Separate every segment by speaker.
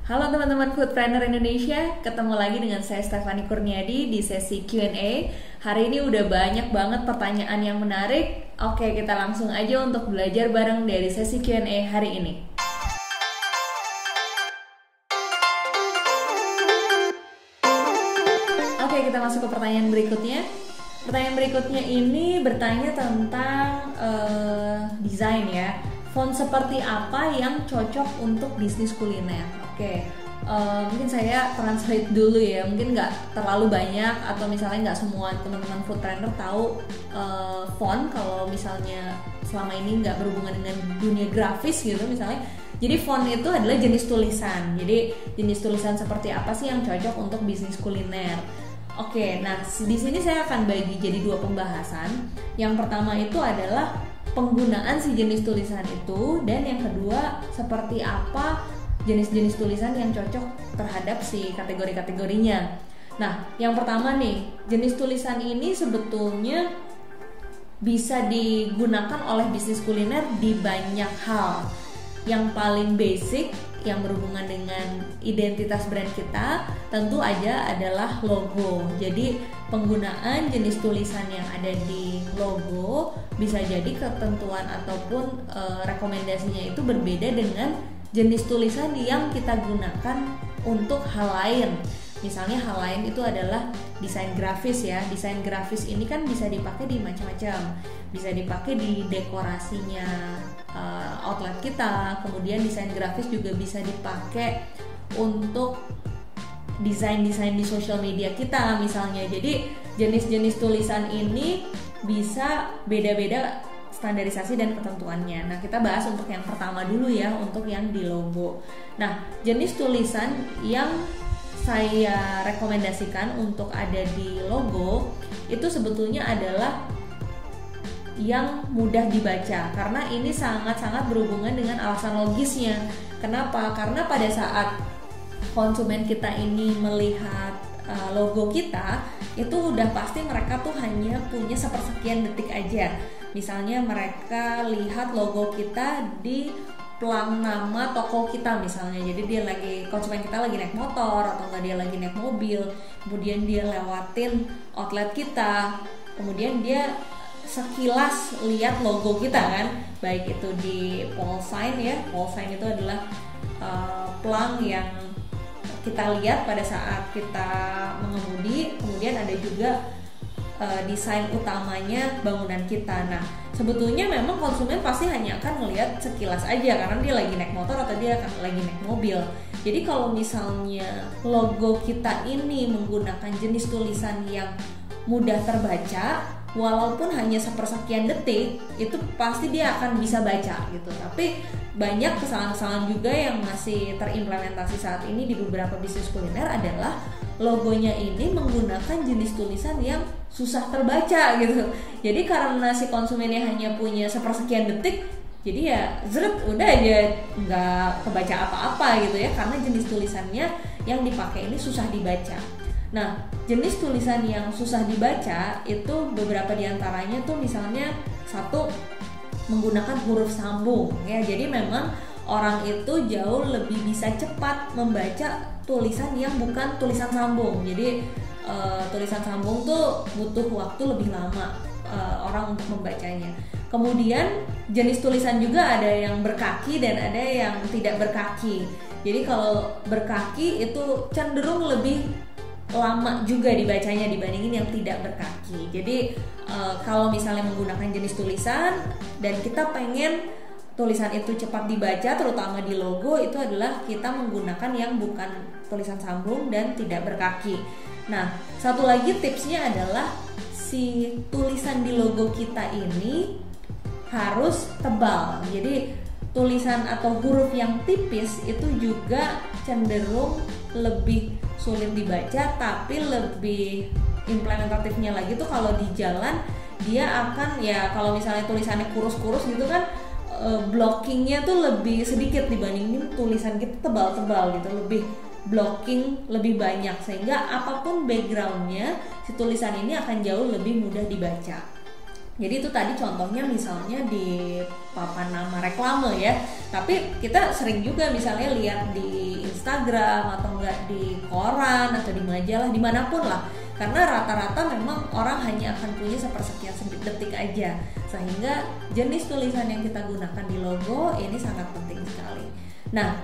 Speaker 1: Halo teman-teman Foodpreneur Indonesia, ketemu lagi dengan saya Stefani Kurniadi di sesi Q&A. Hari ini udah banyak banget pertanyaan yang menarik. Oke, kita langsung aja untuk belajar bareng dari sesi Q&A hari ini. Oke, kita masuk ke pertanyaan berikutnya. Pertanyaan berikutnya ini bertanya tentang desain ya. Font seperti apa yang cocok untuk bisnis kuliner? Oke, mungkin saya translate dulu ya. Mungkin nggak terlalu banyak atau misalnya nggak semua teman-teman foodpreneur tahu font kalau misalnya selama ini nggak berhubungan dengan dunia grafis gitu misalnya. Jadi font itu adalah jenis tulisan. Jadi jenis tulisan seperti apa sih yang cocok untuk bisnis kuliner? Oke, nah di sini saya akan bagi jadi dua pembahasan. Yang pertama itu adalah penggunaan si jenis tulisan itu, dan yang kedua seperti apa jenis-jenis tulisan yang cocok terhadap si kategori-kategorinya. Nah, yang pertama nih, jenis tulisan ini sebetulnya bisa digunakan oleh bisnis kuliner di banyak hal. Yang paling basic yang berhubungan dengan identitas brand kita tentu aja adalah logo. Jadi penggunaan jenis tulisan yang ada di logo bisa jadi ketentuan ataupun rekomendasinya itu berbeda dengan jenis tulisan yang kita gunakan untuk hal lain. Misalnya hal lain itu adalah desain grafis ya. Desain grafis ini kan bisa dipakai di macam-macam. Bisa dipakai di dekorasinya outlet kita. Kemudian desain grafis juga bisa dipakai untuk desain-desain di sosial media kita misalnya. Jadi jenis-jenis tulisan ini bisa beda-beda standarisasi dan ketentuannya. Nah, kita bahas untuk yang pertama dulu ya, untuk yang di logo. Nah, jenis tulisan yang saya rekomendasikan untuk ada di logo itu sebetulnya adalah yang mudah dibaca, karena ini sangat-sangat berhubungan dengan alasan logisnya. Kenapa? Karena pada saat konsumen kita ini melihat logo kita, itu udah pasti mereka tuh hanya punya sepersekian detik aja. Misalnya mereka lihat logo kita di pelang nama toko kita misalnya. Jadi konsumen kita lagi naik motor atau enggak dia lagi naik mobil, kemudian dia lewatin outlet kita, kemudian dia sekilas lihat logo kita kan, baik itu di pole sign ya. Pole sign itu adalah pelang yang kita lihat pada saat kita mengemudi. Kemudian ada juga desain utamanya bangunan kita. Nah, sebetulnya memang konsumen pasti hanya akan melihat sekilas aja karena dia lagi naik motor atau dia lagi naik mobil. Jadi kalau misalnya logo kita ini menggunakan jenis tulisan yang mudah terbaca, walaupun hanya sepersekian detik, itu pasti dia akan bisa baca gitu. Tapi banyak kesalahan-kesalahan juga yang masih terimplementasi saat ini di beberapa bisnis kuliner adalah logonya ini menggunakan jenis tulisan yang susah terbaca gitu. Jadi karena si konsumennya hanya punya sepersekian detik, jadi ya udah aja nggak kebaca apa-apa gitu ya, karena jenis tulisannya yang dipakai ini susah dibaca. Nah, jenis tulisan yang susah dibaca itu beberapa diantaranya tuh misalnya satu, menggunakan huruf sambung ya. Jadi memang orang itu jauh lebih bisa cepat membaca tulisan yang bukan tulisan sambung. Jadi tulisan sambung tuh butuh waktu lebih lama orang untuk membacanya. Kemudian jenis tulisan juga ada yang berkaki dan ada yang tidak berkaki. Jadi kalau berkaki itu cenderung lebih lama juga dibacanya dibandingin yang tidak berkaki. Jadi kalau misalnya menggunakan jenis tulisan dan kita pengen tulisan itu cepat dibaca, terutama di logo, itu adalah kita menggunakan yang bukan tulisan sambung dan tidak berkaki. Nah, satu lagi tipsnya adalah si tulisan di logo kita ini harus tebal. Jadi tulisan atau huruf yang tipis itu juga cenderung lebih sulit dibaca, tapi lebih implementatifnya lagi tuh kalau di jalan dia akan ya, kalau misalnya tulisannya kurus-kurus gitu kan, blockingnya tuh lebih sedikit dibandingin tulisan kita tebal-tebal gitu, lebih blocking lebih banyak, sehingga apapun backgroundnya si tulisan ini akan jauh lebih mudah dibaca. Jadi itu tadi contohnya misalnya di papan nama reklame ya. Tapi kita sering juga misalnya lihat di Instagram atau enggak di koran atau di majalah, dimanapun lah. Karena rata-rata memang orang hanya akan punya sepersekian detik aja, sehingga jenis tulisan yang kita gunakan di logo ini sangat penting sekali. Nah,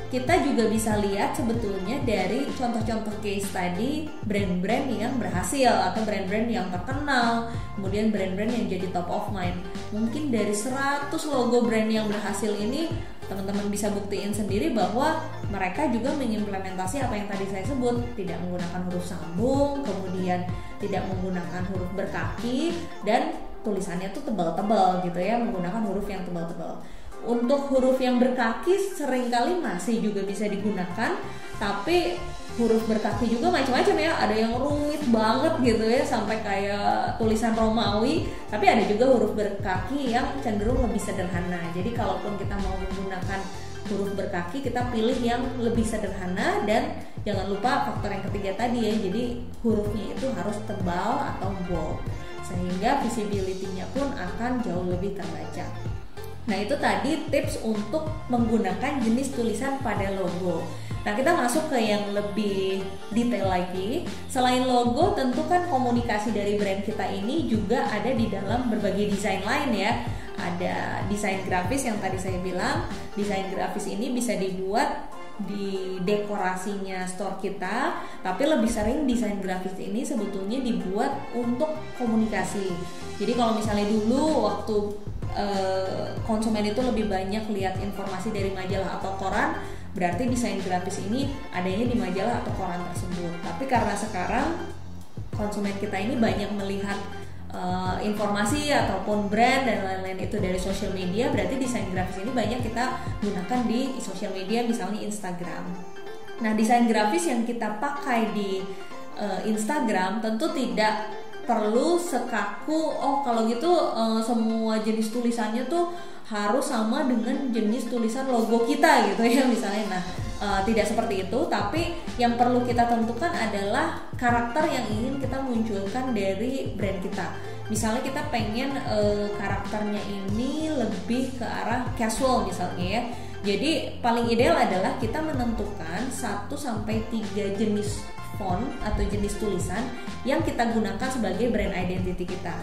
Speaker 1: kita juga bisa lihat sebetulnya dari contoh-contoh case tadi brand-brand yang berhasil atau brand-brand yang terkenal, kemudian brand-brand yang jadi top of mind. Mungkin dari 100 logo brand yang berhasil ini, teman-teman bisa buktiin sendiri bahwa mereka juga mengimplementasi apa yang tadi saya sebut, tidak menggunakan huruf sambung, kemudian tidak menggunakan huruf berkaki, dan tulisannya tuh tebal-tebal gitu ya, menggunakan huruf yang tebal-tebal. Untuk huruf yang berkaki seringkali masih juga bisa digunakan, tapi huruf berkaki juga macam-macam ya. Ada yang rumit banget gitu ya, sampai kayak tulisan Romawi, tapi ada juga huruf berkaki yang cenderung lebih sederhana. Jadi kalaupun kita mau menggunakan huruf berkaki, kita pilih yang lebih sederhana, dan jangan lupa faktor yang ketiga tadi ya, jadi hurufnya itu harus tebal atau bold, sehingga visibility-nya pun akan jauh lebih terbaca. Nah, itu tadi tips untuk menggunakan jenis tulisan pada logo. Nah, kita masuk ke yang lebih detail lagi. Selain logo, tentu kan komunikasi dari brand kita ini juga ada di dalam berbagai desain lain ya. Ada desain grafis yang tadi saya bilang. Desain grafis ini bisa dibuat di dekorasinya store kita, tapi lebih sering desain grafis ini sebetulnya dibuat untuk komunikasi. Jadi kalau misalnya dulu waktu konsumen itu lebih banyak lihat informasi dari majalah atau koran, berarti desain grafis ini adanya di majalah atau koran tersebut. Tapi karena sekarang konsumen kita ini banyak melihat informasi ataupun brand dan lain-lain itu dari social media, berarti desain grafis ini banyak kita gunakan di social media, misalnya Instagram. Nah, desain grafis yang kita pakai di Instagram tentu tidak perlu sekaku, oh kalau gitu semua jenis tulisannya tuh harus sama dengan jenis tulisan logo kita gitu ya misalnya. Nah, tidak seperti itu, tapi yang perlu kita tentukan adalah karakter yang ingin kita munculkan dari brand kita. Misalnya kita pengen karakternya ini lebih ke arah casual misalnya ya. Jadi paling ideal adalah kita menentukan 1-3 jenis font atau jenis tulisan yang kita gunakan sebagai brand identity kita.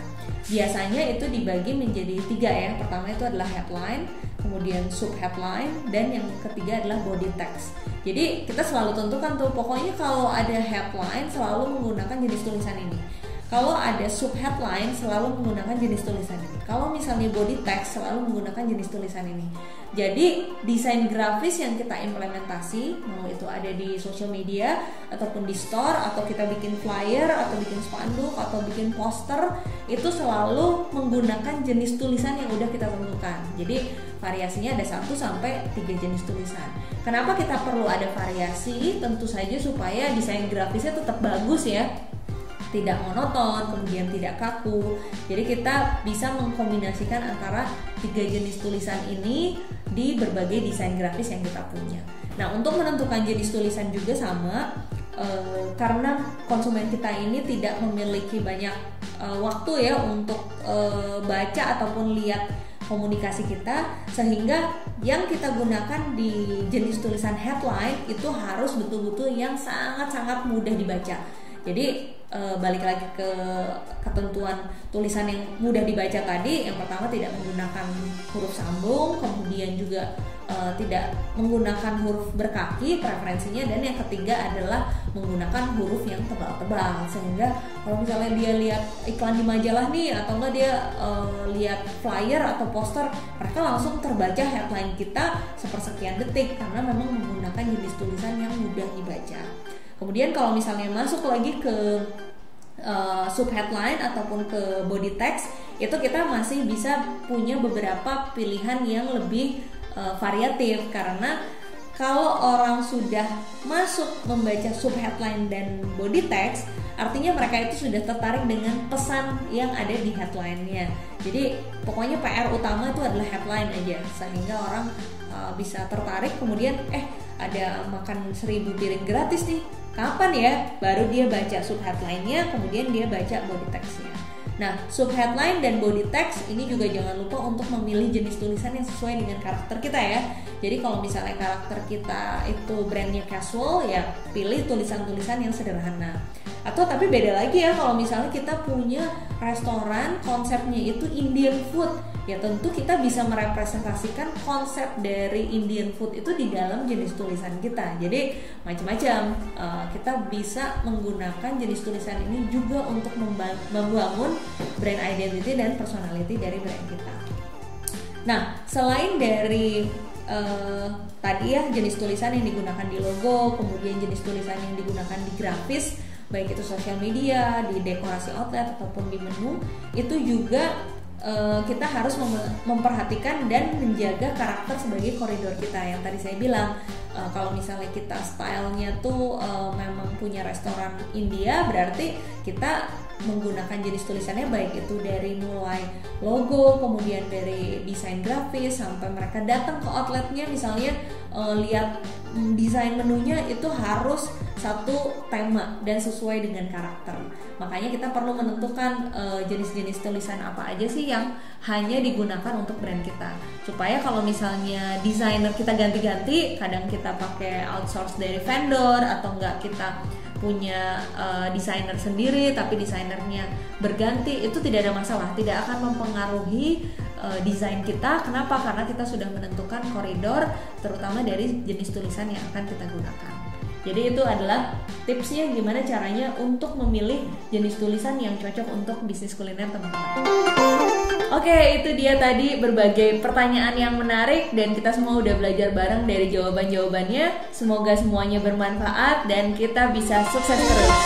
Speaker 1: Biasanya itu dibagi menjadi 3 ya. Pertama itu adalah headline, kemudian sub headline, dan yang ketiga adalah body text. Jadi kita selalu tentukan tuh, pokoknya kalau ada headline selalu menggunakan jenis tulisan ini. Kalau ada sub headline selalu menggunakan jenis tulisan ini. Kalau misalnya body text selalu menggunakan jenis tulisan ini. Jadi desain grafis yang kita implementasi, mau itu ada di social media ataupun di store, atau kita bikin flyer atau bikin spanduk atau bikin poster, itu selalu menggunakan jenis tulisan yang udah kita tentukan. Jadi variasinya ada 1-3 jenis tulisan. Kenapa kita perlu ada variasi? Tentu saja supaya desain grafisnya tetap bagus ya, tidak monoton, kemudian tidak kaku. Jadi kita bisa mengkombinasikan antara 3 jenis tulisan ini di berbagai desain grafis yang kita punya. Nah, untuk menentukan jenis tulisan juga sama, karena konsumen kita ini tidak memiliki banyak waktu ya untuk baca ataupun lihat komunikasi kita, sehingga yang kita gunakan di jenis tulisan headline itu harus betul-betul yang sangat-sangat mudah dibaca. Jadi balik lagi ke ketentuan tulisan yang mudah dibaca tadi, yang pertama tidak menggunakan huruf sambung, kemudian juga tidak menggunakan huruf berkaki preferensinya, dan yang ketiga adalah menggunakan huruf yang tebal-tebal, sehingga kalau misalnya dia lihat iklan di majalah nih, atau enggak dia lihat flyer atau poster, mereka langsung terbaca headline kita sepersekian detik karena memang menggunakan jenis tulisan yang mudah dibaca. Kemudian kalau misalnya masuk lagi ke sub headline ataupun ke body text, itu kita masih bisa punya beberapa pilihan yang lebih variatif, karena kalau orang sudah masuk membaca sub headline dan body text, artinya mereka itu sudah tertarik dengan pesan yang ada di headline-nya. Jadi pokoknya PR utama itu adalah headline aja, sehingga orang bisa tertarik, kemudian ada makan 1000 piring gratis nih, kapan ya? Baru dia baca sub headline-nya, kemudian dia baca body text-nya. Nah, subheadline dan body text ini juga jangan lupa untuk memilih jenis tulisan yang sesuai dengan karakter kita ya. Jadi kalau misalnya karakter kita itu brandnya casual, ya pilih tulisan-tulisan yang sederhana. Atau tapi beda lagi ya, kalau misalnya kita punya restoran konsepnya itu Indian food, ya tentu kita bisa merepresentasikan konsep dari Indian food itu di dalam jenis tulisan kita. Jadi macam-macam, kita bisa menggunakan jenis tulisan ini juga untuk membangun brand identity dan personality dari brand kita. Nah, selain dari tadi ya jenis tulisan yang digunakan di logo, kemudian jenis tulisan yang digunakan di grafis, baik itu sosial media, di dekorasi outlet ataupun di menu, itu juga kita harus memperhatikan dan menjaga karakter sebagai koridor kita. Yang tadi saya bilang, kalau misalnya kita stylenya tuh memang punya restoran India, berarti kita menggunakan jenis tulisannya baik itu dari mulai logo, kemudian dari desain grafis, sampai mereka datang ke outletnya misalnya lihat desain menunya itu harus satu tema dan sesuai dengan karakter. Makanya kita perlu menentukan jenis-jenis tulisan apa aja sih yang hanya digunakan untuk brand kita, supaya kalau misalnya desainer kita ganti-ganti, kadang kita pakai outsource dari vendor atau enggak kita punya desainer sendiri tapi desainernya berganti, itu tidak ada masalah, tidak akan mempengaruhi desain kita. Kenapa? Karena kita sudah menentukan koridor terutama dari jenis tulisan yang akan kita gunakan. Jadi itu adalah tipsnya gimana caranya untuk memilih jenis tulisan yang cocok untuk bisnis kuliner teman-teman. Oke, itu dia tadi berbagai pertanyaan yang menarik dan kita semua udah belajar bareng dari jawaban-jawabannya. Semoga semuanya bermanfaat dan kita bisa sukses terus.